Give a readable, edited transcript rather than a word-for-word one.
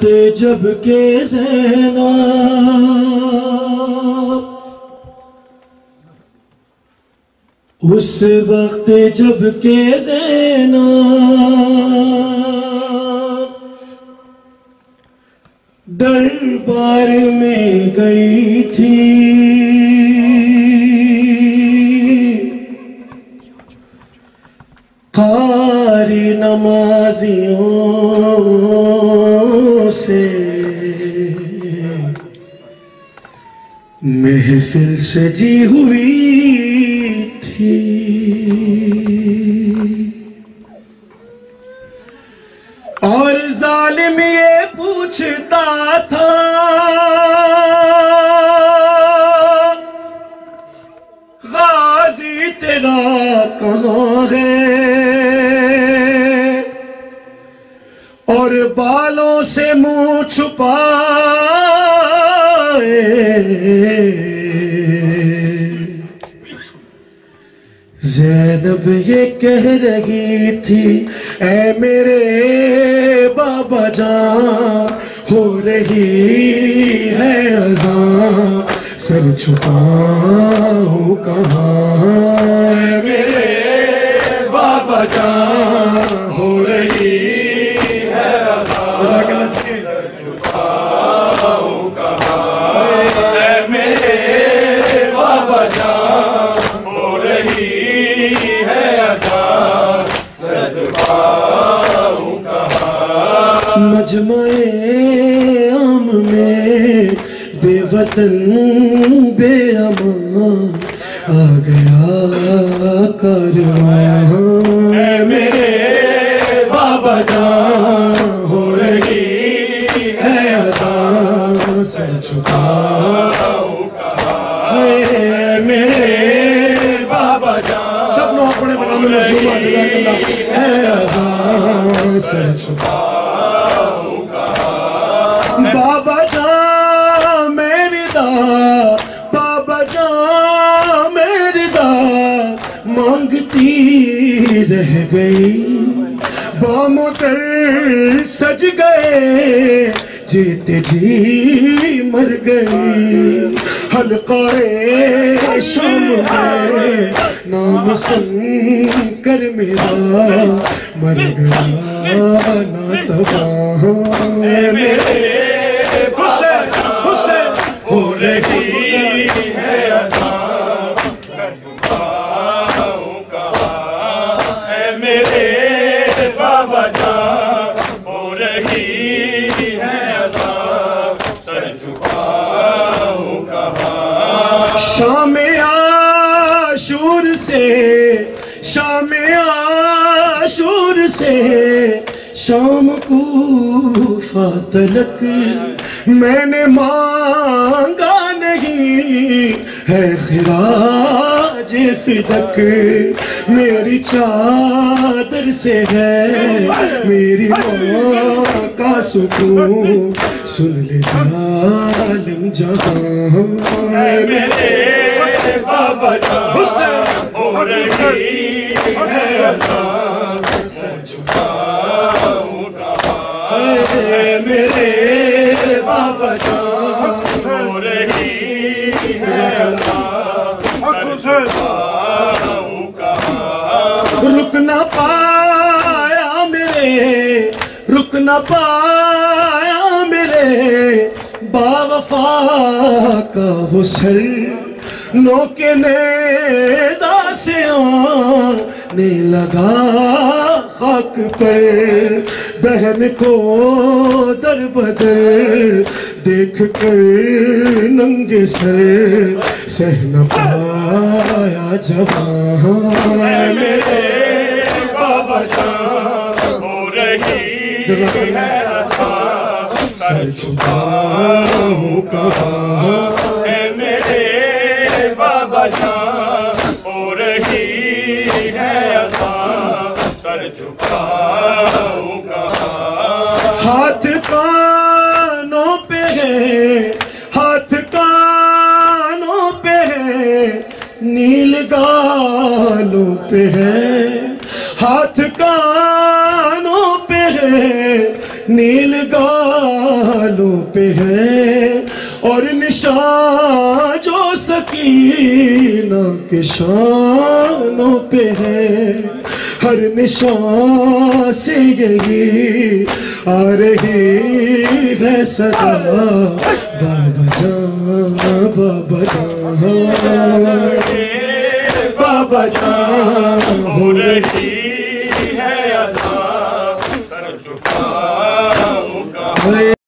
जब के ज़ैनब, उस वक्त जब के ज़ैनब दरबार में गई थी, कारी नमाजियों से महफिल सजी हुई थी। और जालिम ये पूछता था गाजी तेरा कहाँ है, और बालों से मुंह छुपाए ज़ैनब ये कह रही थी, ऐ मेरे बाबा जान हो रही है अज़ान, सर छुपाऊं कहाँ, मेरे बाबा जान हो रही है अज़ान, सर छुपाऊं कहाँ, मेरे बाबा जान हो रही है अज़ान, सर छुपाऊं कहाँ। मजमे आम में बेवतन बेअमान आ गया कारवां, मेरे बाबा जान हो रही है अज़ान, सर छुपाऊं कहाँ, मेरे बाबा जान, सब लोग अपने बना में मजलूम है अज़ान, सर छुपाऊं कहाँ। बाबा जान मेरी दा, बाबा जान मेरी दा मांगती रह गई, बामुतर सज गए जीते जी मर गई, हल्काए शाम में नाम सुन कर मेरा मर गया ना तबाह, मेरे हो रही है अज़ान, सर छुपाऊं कहाँ, मेरे बाबा जान हो रही है अज़ान, सर छुपाऊं कहाँ। शाम आशूर से, शाम आशूर से शाम कूफा तलक मैंने मांगा नहीं है खिराज फिदक, मेरी चादर से है मेरी माँ का सुकून, सुन ले जालिम जहां, मेरे बाबा जान हो रही है अज़ान, सर छुपाऊं कहाँ, मेरे बाबा जान हो रही है अज़ान, सर छुपाऊं कहाँ। रुक ना पाया मेरे, रुक ना पाया मेरे बावफा का वो सर, नोके नेज़ा से आने लगा खाक पर, बहन को दर बदर देख कर नंगे सर सह न पाया जवां, मेरे बाबा जान हो रही है अज़ान, सर छुपाऊं कहाँ, मेरे बाबा जान हो रही है अज़ान, सर छुपाऊं कहाँ। हाथ कानों पे है, हाथ कानों पे है, नील गालों पे है, हाथ कानों पे है, नील गालों निशानों पे है और निशान जो सकीना के शानों पे है। हर निशान से यही आ रही है सदा, बाबा जान बाबा जान बाबा जान हो रही है अज़ां, सर झुकाऊं कहाँ।